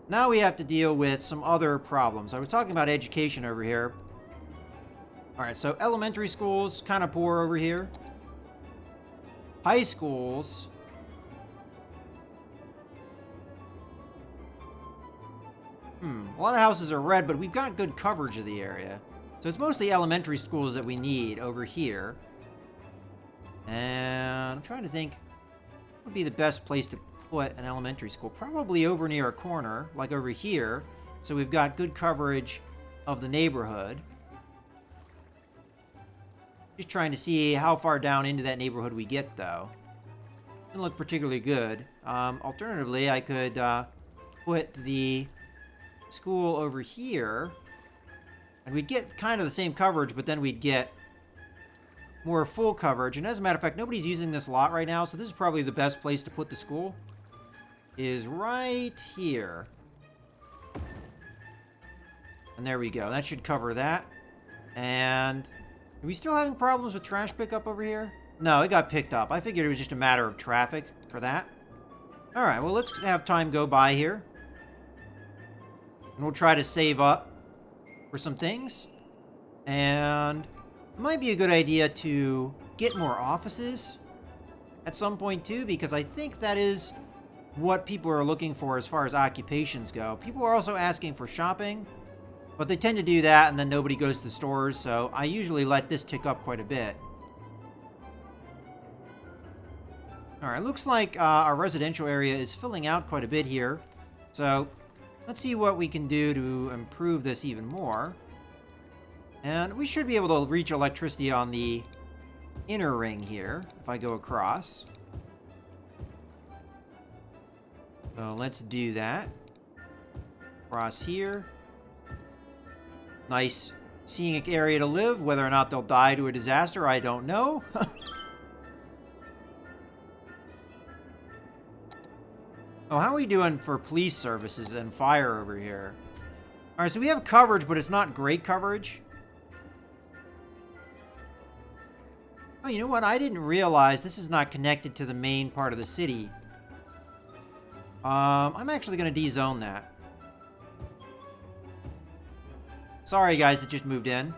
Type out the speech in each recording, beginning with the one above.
Now we have to deal with some other problems. I was talking about education over here. Alright, so elementary schools, kind of poor over here. High schools. A lot of houses are red, but we've got good coverage of the area. So it's mostly elementary schools that we need over here. And I'm trying to think what would be the best place to put an elementary school. Probably over near a corner, like over here. So we've got good coverage of the neighborhood. Just trying to see how far down into that neighborhood we get, though. Doesn't look particularly good. Alternatively, I could put the school over here. And we'd get kind of the same coverage, but then we'd get more full coverage. And as a matter of fact, nobody's using this lot right now, so this is probably the best place to put the school. Is right here. And there we go. That should cover that. And are we still having problems with trash pickup over here? No, it got picked up. I figured it was just a matter of traffic for that. Alright, well, let's have time go by here. And we'll try to save up for some things. And it might be a good idea to get more offices at some point, too, because I think that is what people are looking for as far as occupations go. People are also asking for shopping, but they tend to do that and then nobody goes to stores, so I usually let this tick up quite a bit. Alright, looks like our residential area is filling out quite a bit here. So, let's see what we can do to improve this even more. And we should be able to reach electricity on the inner ring here, if I go across. So let's do that. Cross here. Nice scenic area to live. Whether or not they'll die to a disaster, I don't know. Oh, how are we doing for police services and fire over here? Alright, so we have coverage, but it's not great coverage. Oh, you know what? I didn't realize this is not connected to the main part of the city. I'm actually going to de-zone that. Sorry, guys, it just moved in.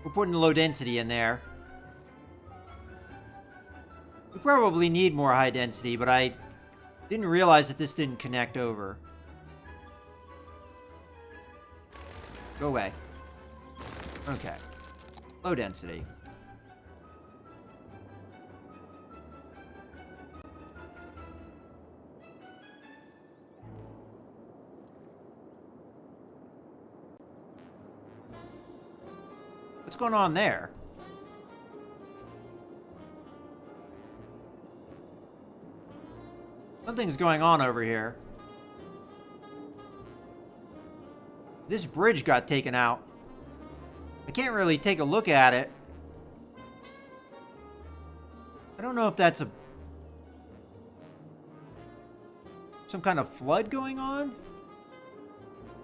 We're putting low density in there. We probably need more high density, but I didn't realize that this didn't connect over. Go away. Okay. Low density. What's going on there? Something's going on over here. This bridge got taken out. I can't really take a look at it. I don't know if that's some kind of flood going on.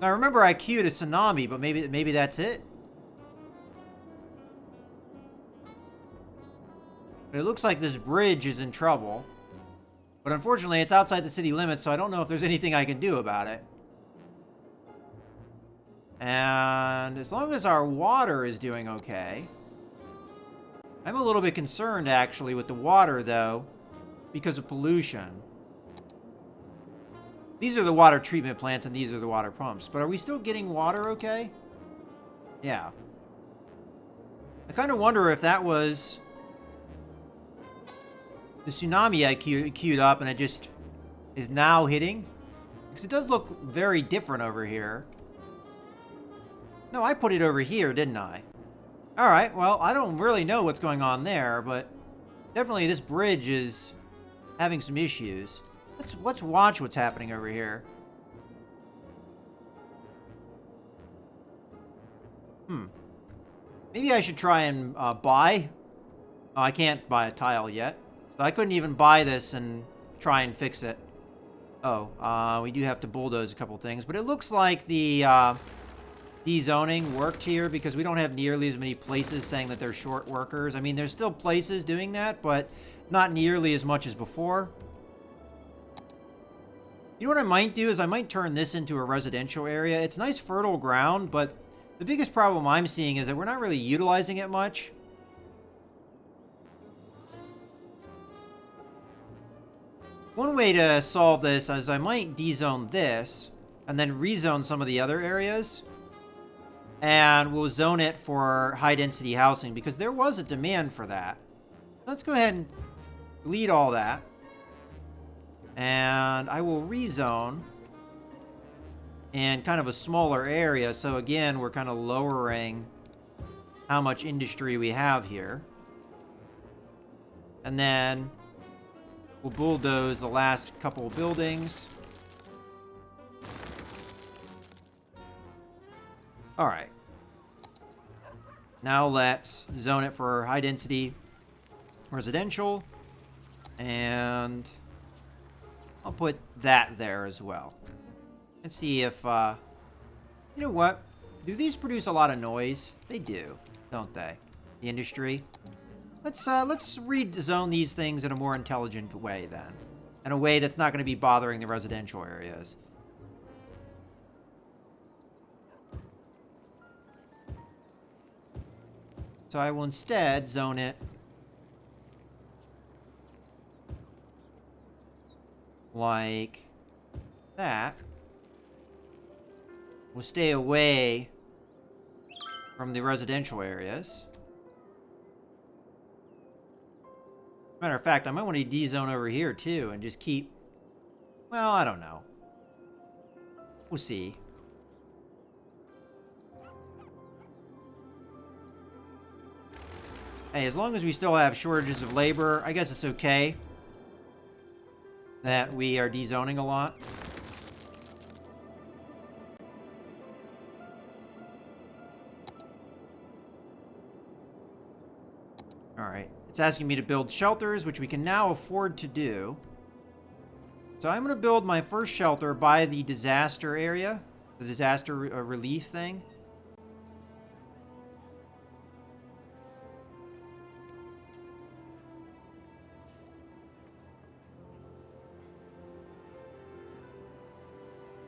Now, remember I queued a tsunami, but maybe that's it. But it looks like this bridge is in trouble. But unfortunately, it's outside the city limits, so I don't know if there's anything I can do about it. And as long as our water is doing okay. I'm a little bit concerned, actually, with the water, though, because of pollution. These are the water treatment plants, and these are the water pumps. But are we still getting water okay? Yeah. I kind of wonder if that was the tsunami I queued up, and it just is now hitting. Because it does look very different over here. No, I put it over here, didn't I? Alright, well, I don't really know what's going on there, but definitely this bridge is having some issues. Let's watch what's happening over here. Maybe I should try and buy. Oh, I can't buy a tile yet. So I couldn't even buy this and try and fix it. Oh, we do have to bulldoze a couple things. But it looks like the dezoning worked here because we don't have nearly as many places saying that they're short workers. I mean, there's still places doing that, but not nearly as much as before. You know what I might do is I might turn this into a residential area. It's nice fertile ground, but the biggest problem I'm seeing is that we're not really utilizing it much. One way to solve this is I might dezone this and then rezone some of the other areas. And we'll zone it for high-density housing because there was a demand for that. Let's go ahead and delete all that. And I will rezone in kind of a smaller area. So again, we're kind of lowering how much industry we have here. And then we'll bulldoze the last couple of buildings. All right. Now let's zone it for high density residential. And I'll put that there as well. Let's see if, you know what? Do these produce a lot of noise? They do, don't they? The industry. Let's rezone these things in a more intelligent way then. In a way that's not going to be bothering the residential areas. So I will instead zone it like that. We'll stay away from the residential areas. Matter of fact, I might want to dezone over here too and just keep... Well, I don't know. We'll see. Hey, as long as we still have shortages of labor, I guess it's okay that we are dezoning a lot. Alright. It's asking me to build shelters, which we can now afford to do. So I'm going to build my first shelter by the disaster area. The disaster relief thing.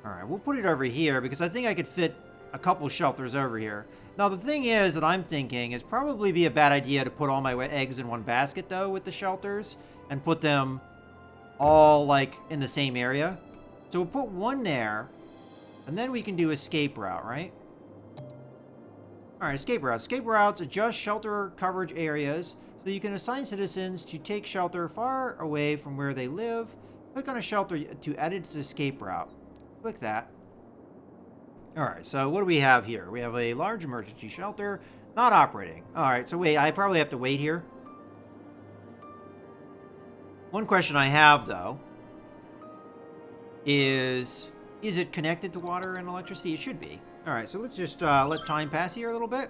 Alright, we'll put it over here because I think I could fit a couple shelters over here. Now, the thing is that I'm thinking is probably be a bad idea to put all my eggs in one basket, though, with the shelters. And put them all, like, in the same area. So we'll put one there. And then we can do escape route, right? Alright, escape routes. Escape routes adjust shelter coverage areas so you can assign citizens to take shelter far away from where they live. Click on a shelter to edit its escape route. Click that. Alright, so what do we have here? We have a large emergency shelter, not operating. Alright, so wait, I probably have to wait here. One question I have, though, is it connected to water and electricity? It should be. Alright, so let's just let time pass here a little bit.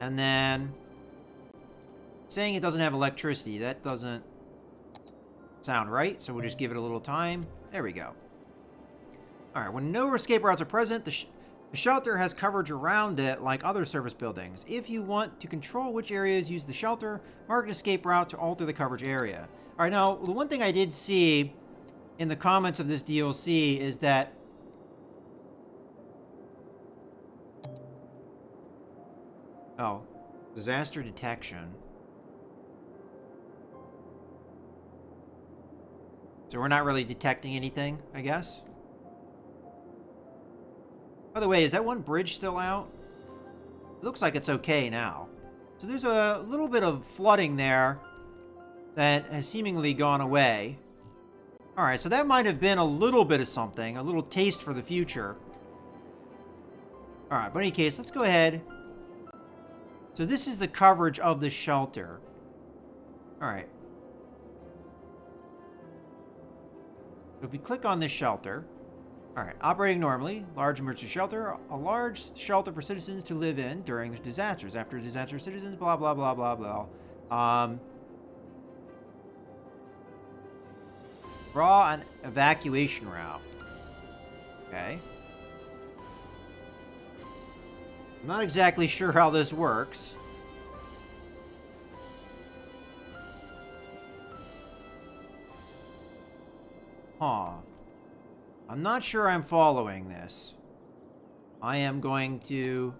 And then, saying it doesn't have electricity, that doesn't sound right, so we'll just give it a little time. There we go. Alright, when no escape routes are present, the shelter has coverage around it like other service buildings. If you want to control which areas use the shelter, mark an escape route to alter the coverage area. Alright, now, the one thing I did see in the comments of this DLC is that disaster detection. So we're not really detecting anything, I guess. By the way, is that one bridge still out? It looks like it's okay now. So there's a little bit of flooding there that has seemingly gone away. Alright, so that might have been a little bit of something, a little taste for the future. Alright, but in any case, let's go ahead. So this is the coverage of the shelter. Alright. So if we click on this shelter... Alright, operating normally, large emergency shelter, a large shelter for citizens to live in during the disasters. After disaster, citizens, blah, blah, blah, blah, blah. Draw an evacuation route. Okay. I'm not exactly sure how this works. Huh. I'm not sure I'm following this. I am going to...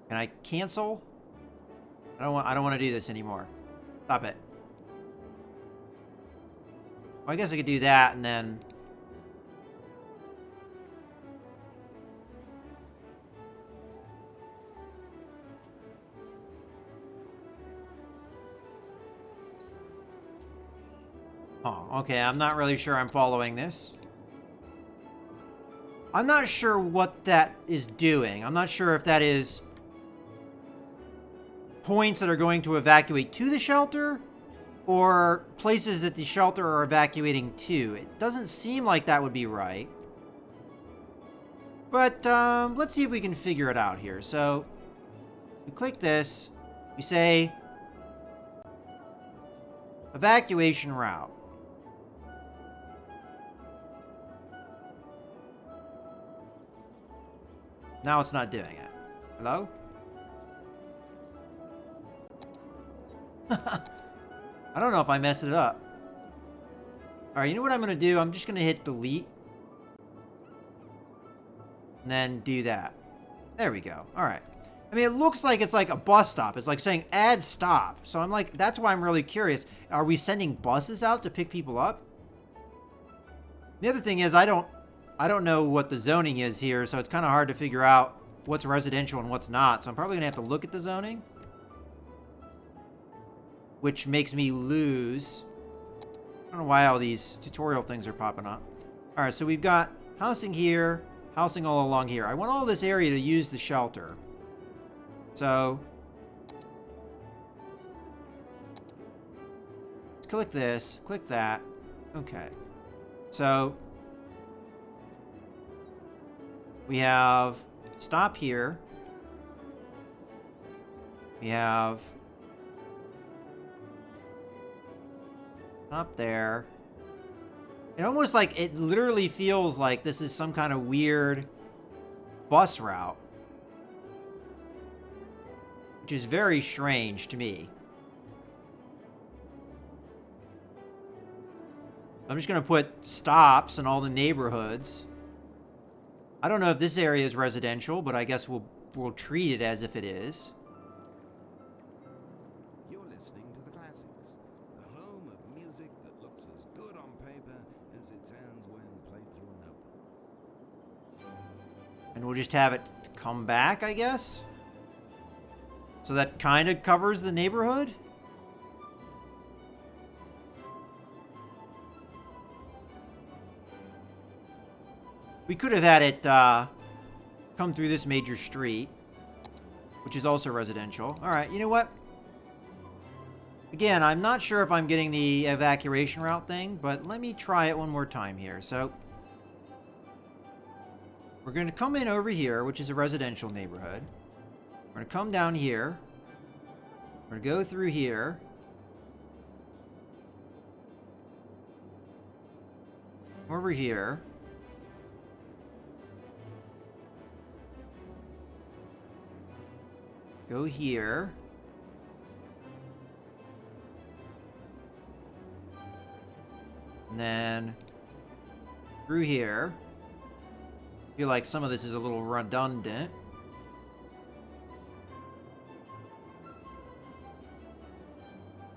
Can I cancel? I don't want to do this anymore. Stop it. Well, I guess I could do that and then... Oh, okay, I'm not really sure I'm following this. I'm not sure what that is doing. I'm not sure if that is points that are going to evacuate to the shelter or places that the shelter are evacuating to. It doesn't seem like that would be right. But let's see if we can figure it out here. So we click this. We say evacuation route. Now it's not doing it. Hello? I don't know if I messed it up. Alright, you know what I'm going to do? I'm just going to hit delete. And then do that. There we go. Alright. I mean, it looks like it's like a bus stop. It's like saying add stop. So I'm like, that's why I'm really curious. Are we sending buses out to pick people up? The other thing is, I don't know what the zoning is here, so it's kind of hard to figure out what's residential and what's not. So I'm probably going to have to look at the zoning. Which makes me lose. I don't know why all these tutorial things are popping up. Alright, so we've got housing here, housing all along here. I want all this area to use the shelter. So, let's click this, click that. Okay. So, we have stop here. We have stop there. It almost like, it literally feels like this is some kind of weird bus route. Which is very strange to me. I'm just going to put stops in all the neighborhoods. I don't know if this area is residential, but I guess we'll treat it as if it is. You're listening to the classics, the home of music that looks as good on paper as it sounds when played through a notebook. And we'll just have it come back, I guess. So that kind of covers the neighborhood. We could have had it come through this major street, which is also residential. All right, you know what? Again, I'm not sure if I'm getting the evacuation route thing, but let me try it one more time here. So we're going to come in over here, which is a residential neighborhood. We're going to come down here. We're going to go through here. Over here. Go here. And then through here. I feel like some of this is a little redundant.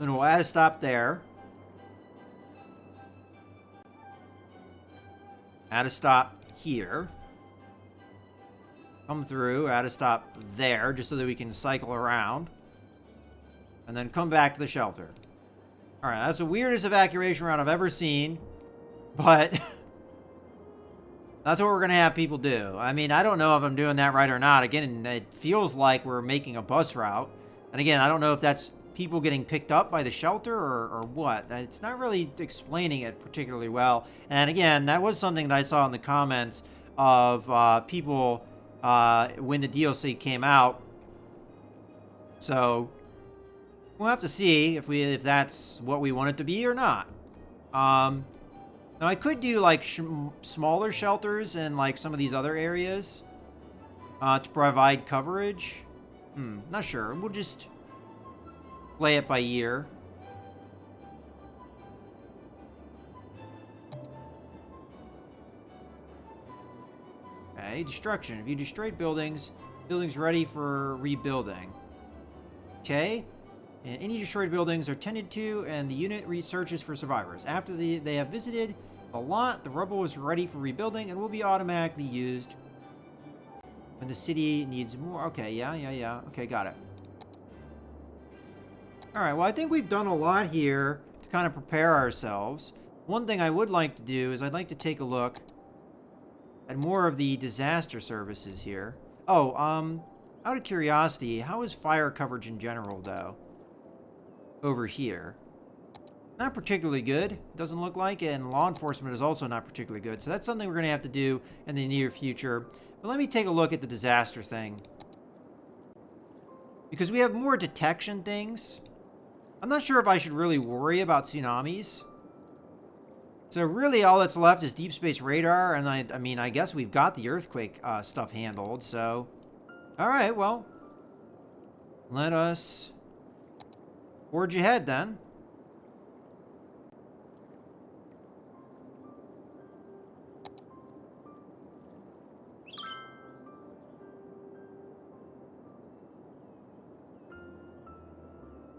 Then we'll add a stop there. Add a stop here. Come through, add a stop there, just so that we can cycle around. And then come back to the shelter. Alright, that's the weirdest evacuation route I've ever seen. But that's what we're going to have people do. I mean, I don't know if I'm doing that right or not. Again, it feels like we're making a bus route. And again, I don't know if that's people getting picked up by the shelter or what. It's not really explaining it particularly well. And again, that was something that I saw in the comments of people when the DLC came out. So we'll have to see if that's what we want it to be or not. Now, I could do, like, smaller shelters in, like, some of these other areas to provide coverage. Not sure. We'll just play it by ear. Okay, destruction. If you destroyed buildings, buildings ready for rebuilding. Okay. And any destroyed buildings are tended to, and the unit researches for survivors. After they have visited the lot, the rubble is ready for rebuilding and will be automatically used when the city needs more. Okay, yeah. Okay, got it. Alright, well, I think we've done a lot here to kind of prepare ourselves. One thing I would like to do is I'd like to take a look at more of the disaster services here. Oh, out of curiosity, how is fire coverage in general, though? Over here. Not particularly good, doesn't look like, and law enforcement is also not particularly good. So that's something we're going to have to do in the near future. But let me take a look at the disaster thing. Because we have more detection things. I'm not sure if I should really worry about tsunamis. So really all that's left is deep space radar, and I mean, I guess we've got the earthquake stuff handled, so... Alright, well... Let us... forge ahead, then.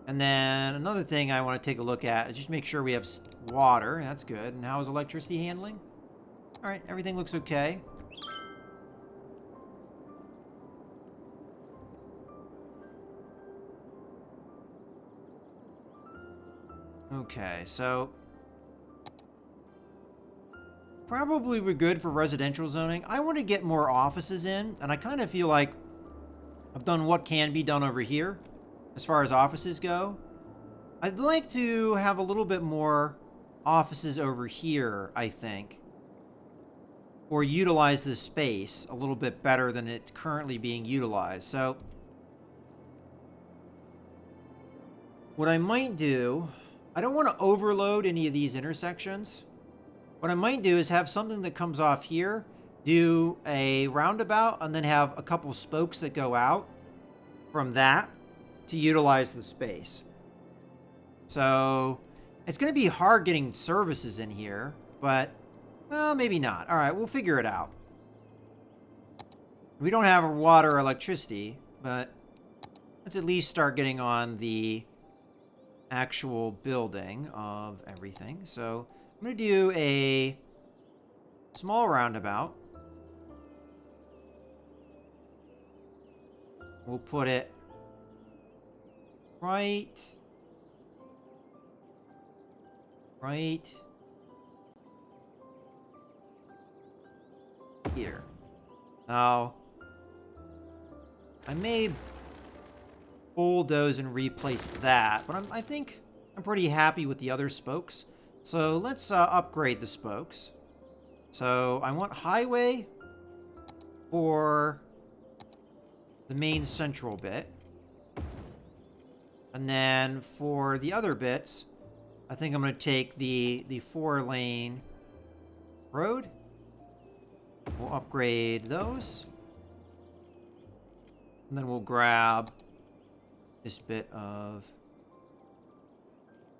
And then another thing I want to take a look at is just make sure we have water. That's good. And how is electricity handling? All right, everything looks okay. Okay, so probably we're good for residential zoning. I want to get more offices in, and I kind of feel like I've done what can be done over here as far as offices go. I'd like to have a little bit more offices over here, I think, or utilize this space a little bit better than it's currently being utilized. So what I might do, I don't want to overload any of these intersections. What I might do is have something that comes off here, do a roundabout, and then have a couple spokes that go out from that to utilize the space. So it's going to be hard getting services in here, but, well, maybe not. All right, we'll figure it out. We don't have water or electricity, but let's at least start getting on the actual building of everything. So I'm going to do a small roundabout. We'll put it right here. Now, I may bulldoze and replace that, but I think I'm pretty happy with the other spokes. So let's upgrade the spokes. So I want highway for the main central bit. And then for the other bits, I think I'm going to take the 4-lane road. We'll upgrade those. And then we'll grab this bit of...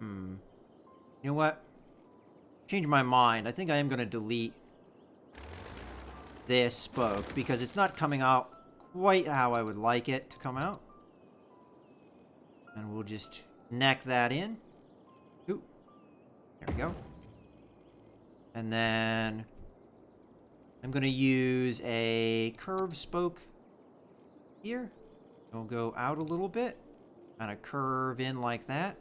You know what? Change my mind. I think I am going to delete this spoke because it's not coming out quite how I would like it to come out. And we'll just neck that in. Ooh. There we go. And then I'm going to use a curve spoke here. It'll go out a little bit. Kind of curve in like that.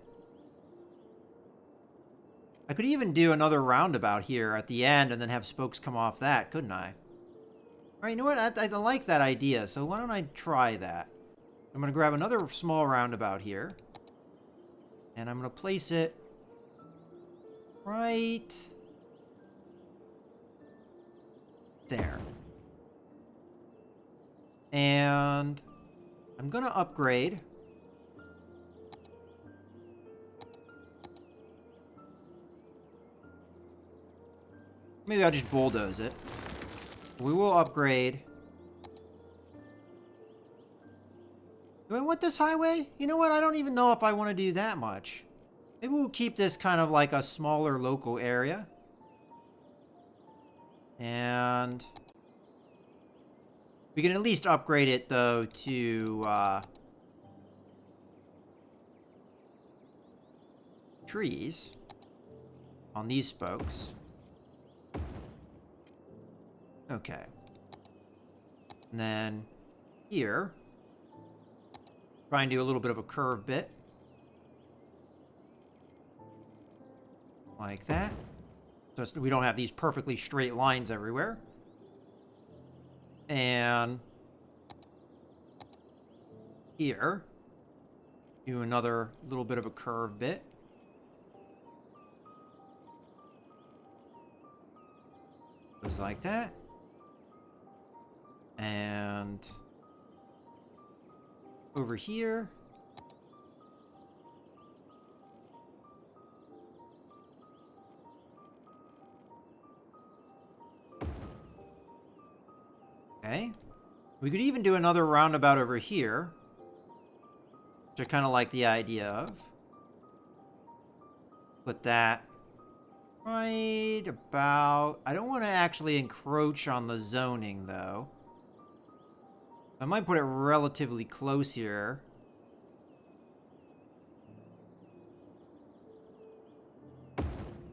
I could even do another roundabout here at the end and then have spokes come off that, couldn't I? All right, you know what? I like that idea, so why don't I try that? I'm going to grab another small roundabout here. And I'm going to place it right there. And I'm going to upgrade Maybe I'll just bulldoze it. We will upgrade. Do I want this highway? You know what? I don't even know if I want to do that much. Maybe we'll keep this kind of like a smaller local area. And we can at least upgrade it, though, to trees on these spokes. Okay. And then here, try and do a little bit of a curve bit. Like that. So we don't have these perfectly straight lines everywhere. And here, do another little bit of a curve bit. Goes like that. And over here. Okay. We could even do another roundabout over here, which I kind of like the idea of. Put that right about... I don't want to actually encroach on the zoning, though. I might put it relatively close here.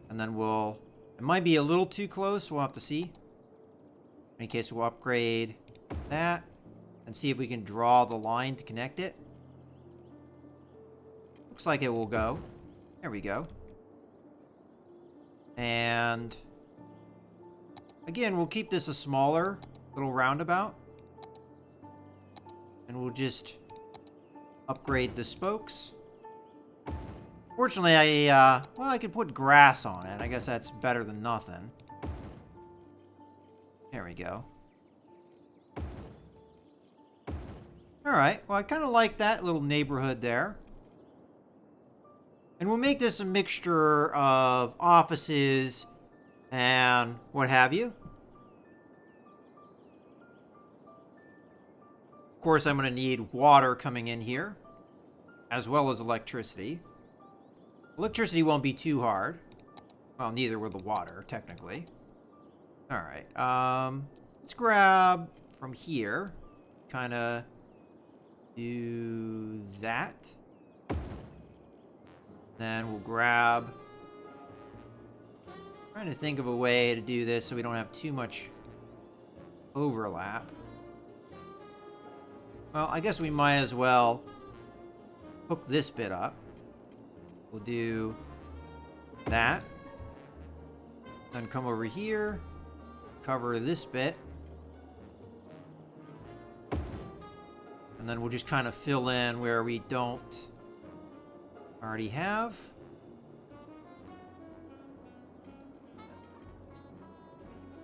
And then we'll... It might be a little too close. We'll have to see. In any case, we'll upgrade that and see if we can draw the line to connect it. Looks like it will go. There we go. And again, we'll keep this a smaller little roundabout. And we'll just upgrade the spokes. Fortunately, I could put grass on it. I guess that's better than nothing. There we go. Alright, well, I kind of like that little neighborhood there. And we'll make this a mixture of offices and what have you. Of course, I'm going to need water coming in here, as well as electricity. Electricity won't be too hard. Well, neither will the water, technically. Alright, let's grab from here. Kind of do that. Then we'll grab... Trying to think of a way to do this so we don't have too much overlap. Well, I guess we might as well hook this bit up. We'll do that. Then come over here. Cover this bit. And then we'll just kind of fill in where we don't already have.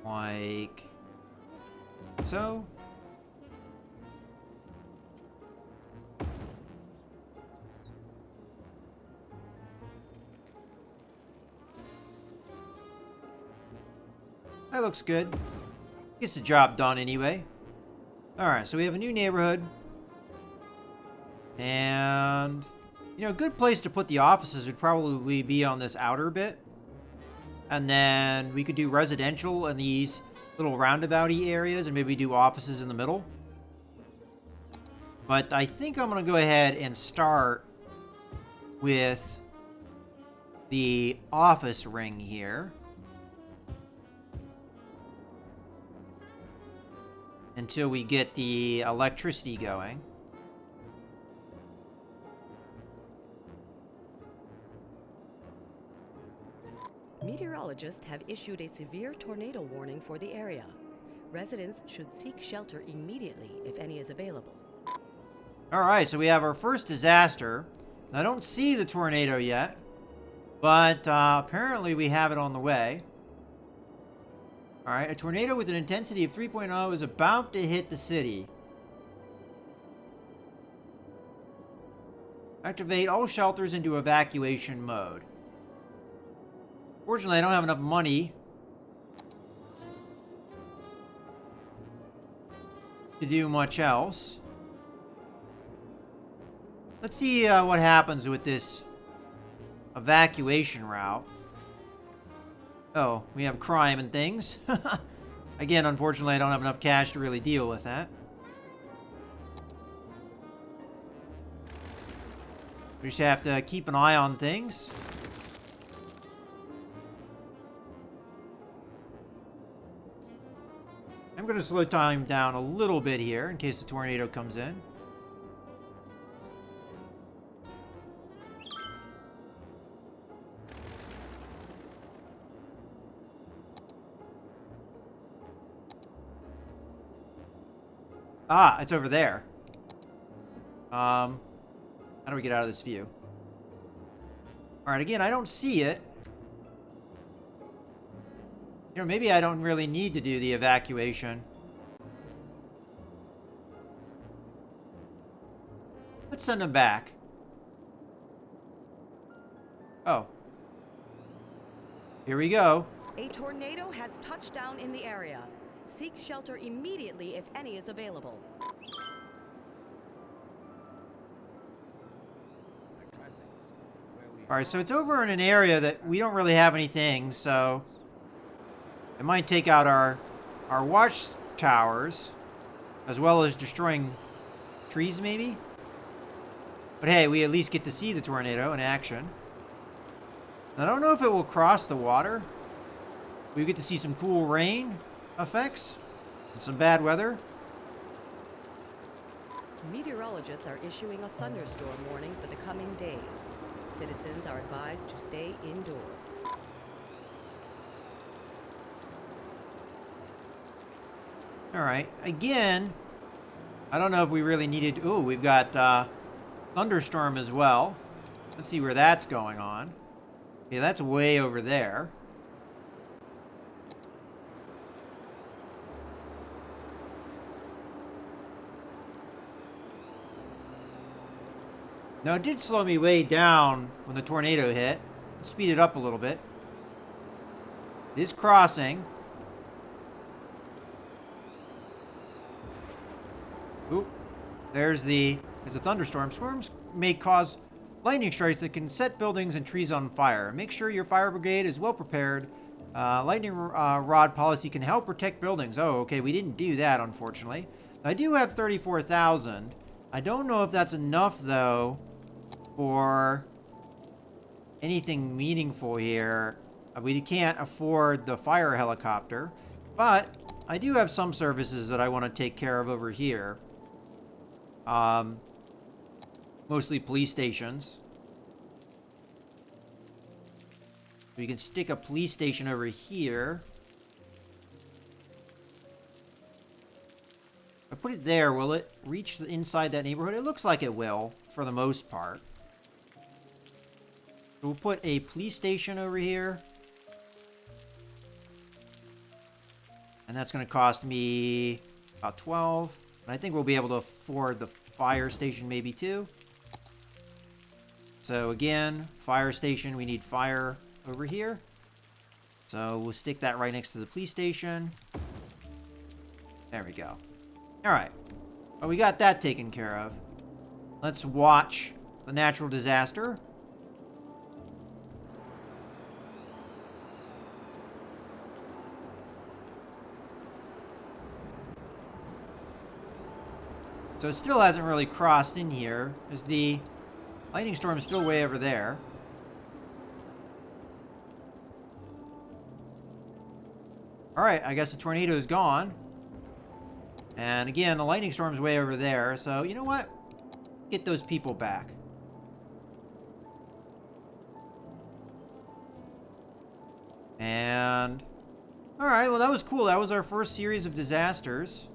Like so. That looks good. Gets the job done anyway. Alright, so we have a new neighborhood. And, you know, a good place to put the offices would probably be on this outer bit. And then we could do residential in these little roundabout-y areas and maybe do offices in the middle. But I think I'm going to go ahead and start with the office ring here. Until we get the electricity going. Meteorologists have issued a severe tornado warning for the area. Residents should seek shelter immediately if any is available. Alright, so we have our first disaster. I don't see the tornado yet, but apparently we have it on the way. Alright, a tornado with an intensity of 3.0 is about to hit the city. Activate all shelters into evacuation mode. Fortunately, I don't have enough money to do much else. Let's see what happens with this evacuation route. Oh, we have crime and things. Again, unfortunately, I don't have enough cash to really deal with that. We just have to keep an eye on things. I'm going to slow time down a little bit here in case the tornado comes in. Ah, it's over there. How do we get out of this view? Alright, again, I don't see it. You know, maybe I don't really need to do the evacuation. Let's send them back. Oh. Here we go. A tornado has touched down in the area. Seek shelter immediately if any is available. The classics, where we Alright, so it's over in an area that we don't really have anything, so it might take out our watchtowers, as well as destroying trees, maybe? But hey, we at least get to see the tornado in action. I don't know if it will cross the water. We get to see some cool rain effects and some bad weather. Meteorologists are issuing a thunderstorm warning for the coming days. Citizens are advised to stay indoors. Alright, again, I don't know if we really needed... Ooh, we've got thunderstorm as well. Let's see where that's going on. Okay, that's way over there. Now, it did slow me way down when the tornado hit. Speed it up a little bit. It is crossing. Oop. There's a thunderstorm. Storms may cause lightning strikes that can set buildings and trees on fire. Make sure your fire brigade is well prepared. Lightning rod policy can help protect buildings. Oh, okay, we didn't do that, unfortunately. I do have 34,000. I don't know if that's enough, though, for anything meaningful here. We can't afford the fire helicopter, but I do have some services that I want to take care of over here. Mostly police stations. We can stick a police station over here. If I put it there, will it reach inside that neighborhood? It looks like it will, for the most part. So we'll put a police station over here. And that's going to cost me about 12. And I think we'll be able to afford the fire station maybe too. So again, fire station, we need fire over here. So we'll stick that right next to the police station. There we go. Alright. Well, we got that taken care of. Let's watch the natural disaster. So it still hasn't really crossed in here, as the lightning storm is still way over there. Alright, I guess the tornado is gone. And again, the lightning storm is way over there, so you know what? Get those people back. And... Alright, well that was cool. That was our first series of disasters.